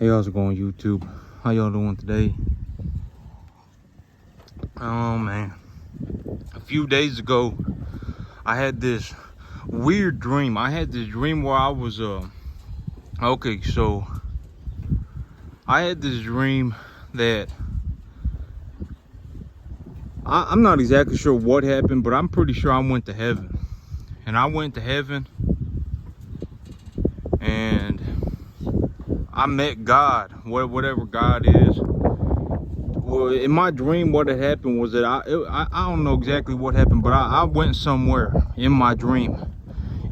Hey, how's it going, YouTube? How y'all doing today? Oh man, a few days ago I had this weird dream. I had this dream where I was okay, so I had this dream that I'm not exactly sure what happened, but I'm pretty sure I went to heaven. And I went to heaven and I met God, whatever God is. Well, in my dream, what had happened was that I don't know exactly what happened, but I went somewhere in my dream,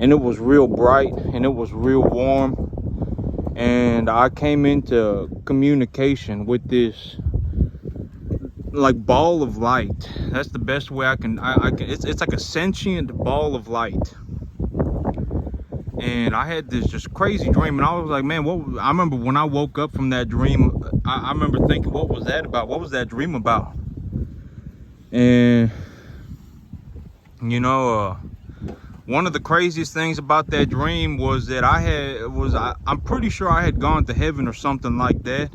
and it was real bright and it was real warm, and I came into communication with this like ball of light. That's the best way I can. It's like a sentient ball of light. And I had this just crazy dream, and I was like, man, what? I remember when I woke up from that dream, I remember thinking, what was that about? What was that dream about? And you know, one of the craziest things about that dream was that I'm pretty sure I had gone to heaven or something like that.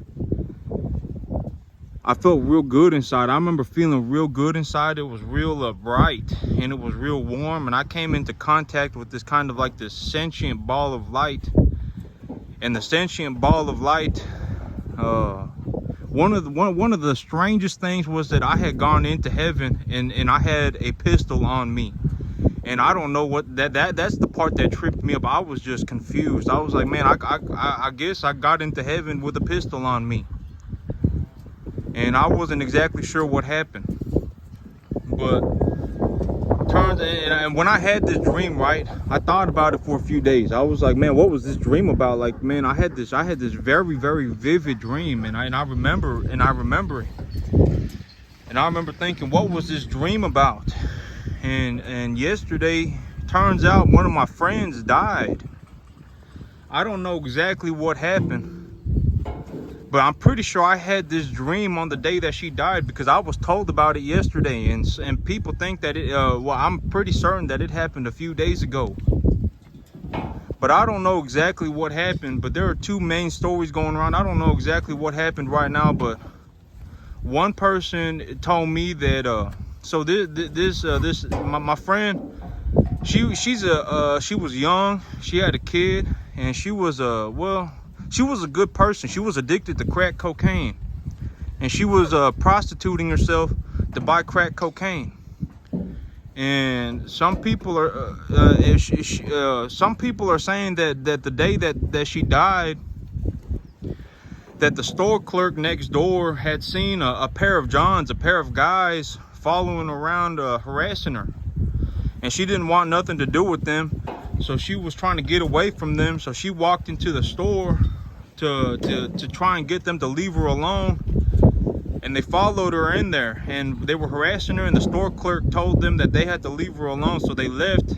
I felt real good inside. I remember feeling real good inside. It was real bright and it was real warm, and I came into contact with this kind of like this sentient ball of light. And the sentient ball of light, one of the strangest things was that I had gone into heaven and I had a pistol on me. And I don't know what that's the part that tripped me up. I was just confused. I was like, man, I guess I got into heaven with a pistol on me. And I wasn't exactly sure what happened. But and when I had this dream, right, I thought about it for a few days. I was like, man, what was this dream about? Like, man, I had this very, very vivid dream, and I remember it. And I remember thinking, what was this dream about? And yesterday, turns out one of my friends died. I don't know exactly what happened, but I'm pretty sure I had this dream on the day that she died, because I was told about it yesterday, and people think that it well, I'm pretty certain that it happened a few days ago. But I don't know exactly what happened. But there are two main stories going around. I don't know exactly what happened right now, but one person told me that so my friend, she was young, she had a kid, and she was she was a good person. She was addicted to crack cocaine, and she was prostituting herself to buy crack cocaine. And some people are saying that the day that she died, that the store clerk next door had seen a pair of Johns, a pair of guys following around, harassing her, and she didn't want nothing to do with them. So she was trying to get away from them. So she walked into the store to try and get them to leave her alone. And they followed her in there, and they were harassing her, and the store clerk told them that they had to leave her alone, so they left.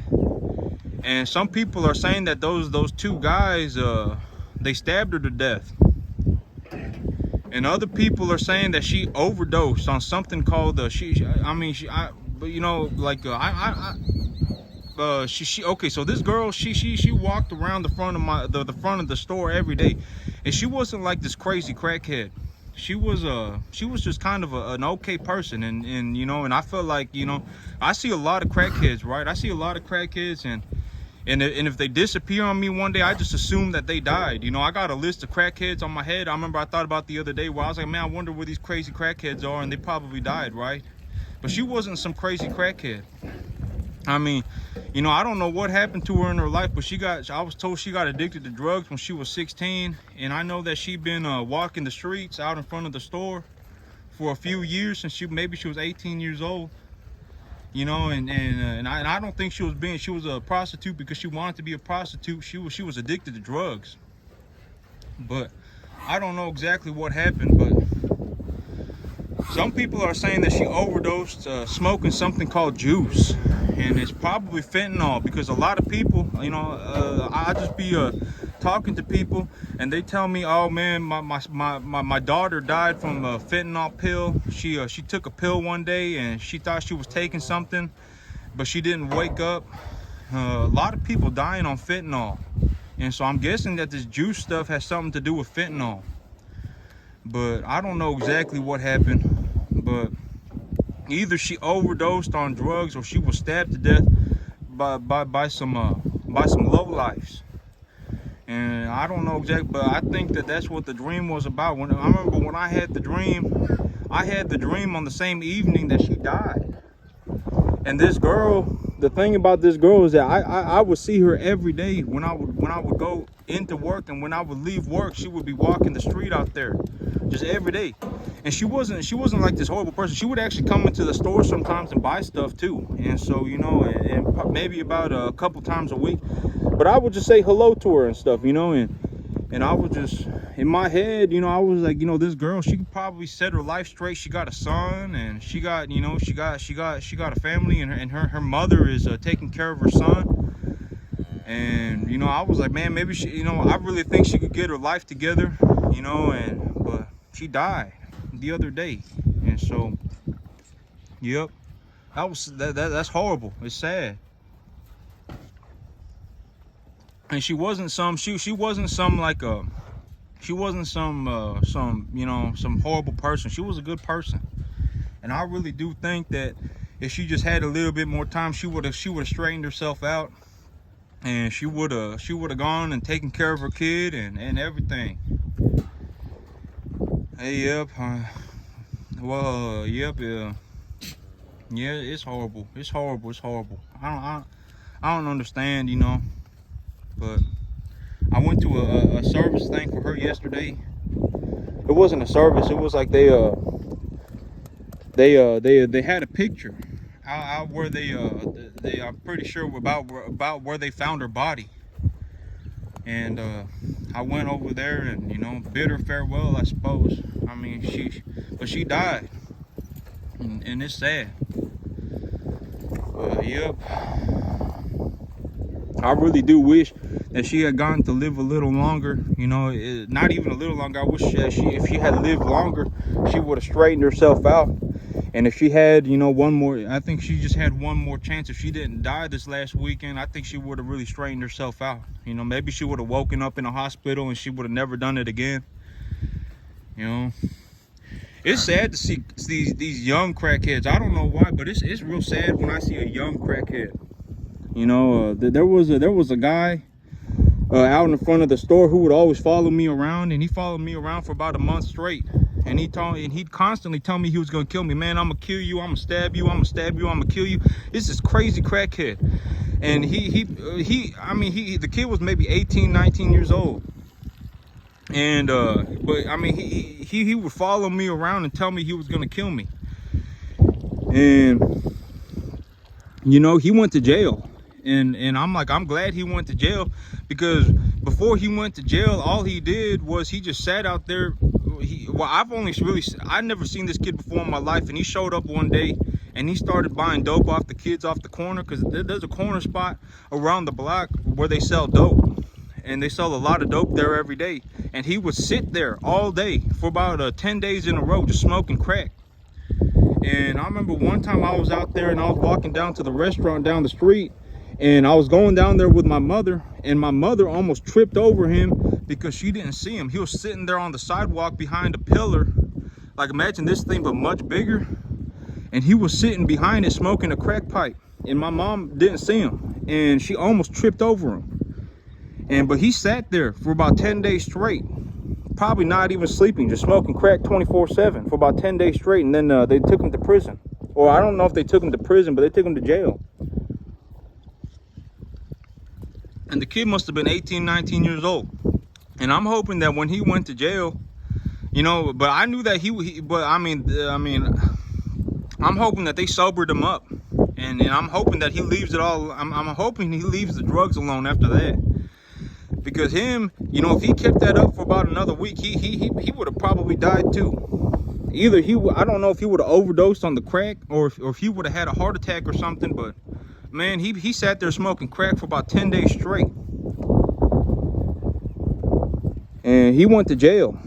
And some people are saying that those two guys, they stabbed her to death. And other people are saying that she overdosed on something called you know, like okay, so this girl, she walked around the front of the front of the store every day, and she wasn't like this crazy crackhead. She was just kind of an okay person, and you know, and I felt like, you know, I see a lot of crackheads, right? I see a lot of crackheads, and if they disappear on me one day, I just assume that they died. You know, I got a list of crackheads on my head. I remember I thought about the other day where I was like, man, I wonder where these crazy crackheads are, and they probably died, right? But she wasn't some crazy crackhead. I mean, you know, I don't know what happened to her in her life, but I was told she got addicted to drugs when she was 16. And I know that she'd been walking the streets out in front of the store for a few years, since maybe she was 18 years old. You know, and I don't think she was a prostitute because she wanted to be a prostitute. She was addicted to drugs. But I don't know exactly what happened, but some people are saying that she overdosed smoking something called juice, and it's probably fentanyl, because a lot of people, you know, I just be talking to people, and they tell me, oh man, my daughter died from a fentanyl pill. She took a pill one day and she thought she was taking something, but she didn't wake up. A lot of people dying on fentanyl, and so I'm guessing that this juice stuff has something to do with fentanyl. But I don't know exactly what happened. But either she overdosed on drugs or she was stabbed to death by some lowlifes. And I don't know exactly, but I think that that's what the dream was about. When I remember when I had the dream on the same evening that she died. And this girl, the thing about this girl is that I would see her every day when I would go into work, and when I would leave work, she would be walking the street out there, just every day. And she wasn't like this horrible person. She would actually come into the store sometimes and buy stuff too. And so, you know, and maybe about a couple times a week. But I would just say hello to her and stuff, you know, and I was just, in my head, you know, I was like, you know, this girl, she could probably set her life straight. She got a son, and she got, you know, she got a family, and her mother is taking care of her son. And, you know, I was like, man, maybe she, you know, I really think she could get her life together, you know, but she died the other day. And so, yep, that's horrible. It's sad. And she wasn't some like she wasn't some you know, some horrible person. She was a good person. And I really do think that if she just had a little bit more time, she would have straightened herself out, and she would have gone and taken care of her kid and everything. Hey, yep. Well, yep. Yeah, it's horrible. It's horrible. It's horrible. I don't understand, you know. But I went to a service thing for her yesterday. It wasn't a service. It was like they had a picture out where they I'm pretty sure about where they found her body. And I went over there and, you know, bid her farewell, I suppose. I mean, she died, and it's sad. But yep. I really do wish that she had gotten to live a little longer, you know, not even a little longer. I wish that if she had lived longer, she would have straightened herself out. And if she had, you know, I think she just had one more chance. If she didn't die this last weekend, I think she would have really straightened herself out. You know, maybe she would have woken up in a hospital and she would have never done it again. You know, it's sad to see these young crackheads. I don't know why, but it's real sad when I see a young crackhead. You know, there was a guy out in the front of the store who would always follow me around, and he followed me around for about a month straight. And he'd constantly tell me he was gonna kill me. Man, I'm gonna kill you. I'm gonna stab you. I'm gonna stab you. I'm gonna kill you. It's this crazy crackhead. And I mean, the kid was maybe 18, 19 years old. And but I mean, he would follow me around and tell me he was gonna kill me. And you know, he went to jail. And I'm like, I'm glad he went to jail, because before he went to jail, all he did was he just sat out there. I've never seen this kid before in my life, and he showed up one day and he started buying dope off the kids off the corner, because there's a corner spot around the block where they sell dope, and they sell a lot of dope there every day. And he would sit there all day for about 10 days in a row just smoking crack. And I remember one time I was out there and I was walking down to the restaurant down the street, and I was going down there with my mother, and my mother almost tripped over him because she didn't see him. He was sitting there on the sidewalk behind a pillar, like imagine this thing but much bigger, and he was sitting behind it smoking a crack pipe, and my mom didn't see him, and she almost tripped over him. But he sat there for about 10 days straight, probably not even sleeping, just smoking crack 24/7 for about 10 days straight. And then they took him to prison, or I don't know if they took him to prison, but they took him to jail. And the kid must have been 18, 19 years old. And I'm hoping that when he went to jail, you know, but I knew that but I mean, I'm hoping that they sobered him up. And I'm hoping that he leaves it all. I'm hoping he leaves the drugs alone after that. Because him, you know, if he kept that up for about another week, he would have probably died too. Either I don't know if he would have overdosed on the crack, or if he would have had a heart attack or something, but man, he sat there smoking crack for about 10 days straight. And he went to jail.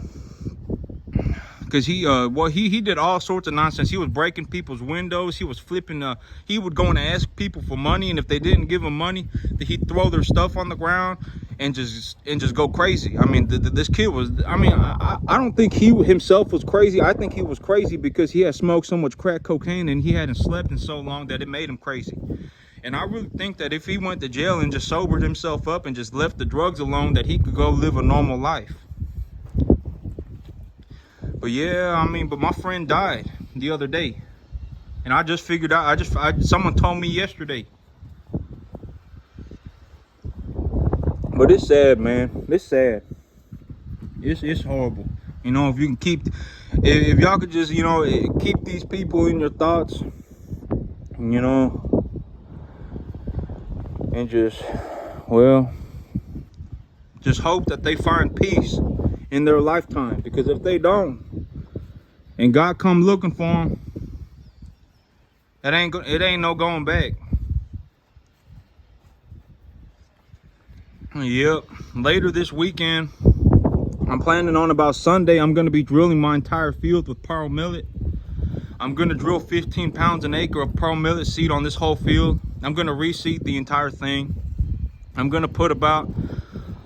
Because he did all sorts of nonsense. He was breaking people's windows. He was flipping, he would go and ask people for money, and if they didn't give him money, he'd throw their stuff on the ground. and just go crazy. I mean, this kid was, I mean, I don't think he himself was crazy. I think he was crazy because he had smoked so much crack cocaine and he hadn't slept in so long that it made him crazy. And I really think that if he went to jail and just sobered himself up and just left the drugs alone, that he could go live a normal life. But yeah, I mean, but my friend died the other day, and I just figured out. Someone told me yesterday. But it's sad, man. It's sad. It's horrible. You know, if you can keep, if y'all could just, you know, keep these people in your thoughts, you know, and just, well, just hope that they find peace in their lifetime. Because if they don't, and God come looking for them, it ain't no going back. Yep. Later this weekend, I'm planning on about Sunday, I'm going to be drilling my entire field with pearl millet. I'm going to drill 15 pounds an acre of pearl millet seed on this whole field. I'm going to reseed the entire thing. I'm going to put about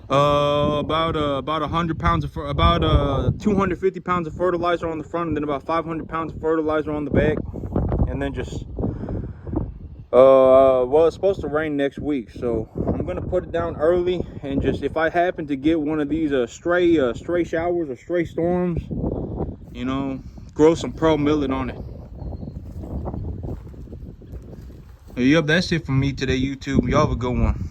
100 pounds of, 250 pounds of fertilizer on the front, and then about 500 pounds of fertilizer on the back. And then just, well, it's supposed to rain next week, so I'm gonna put it down early, and just, if I happen to get one of these stray showers or stray storms, you know, grow some pearl millet on it. Yep, that's it for me today, YouTube. Y'all have a good one.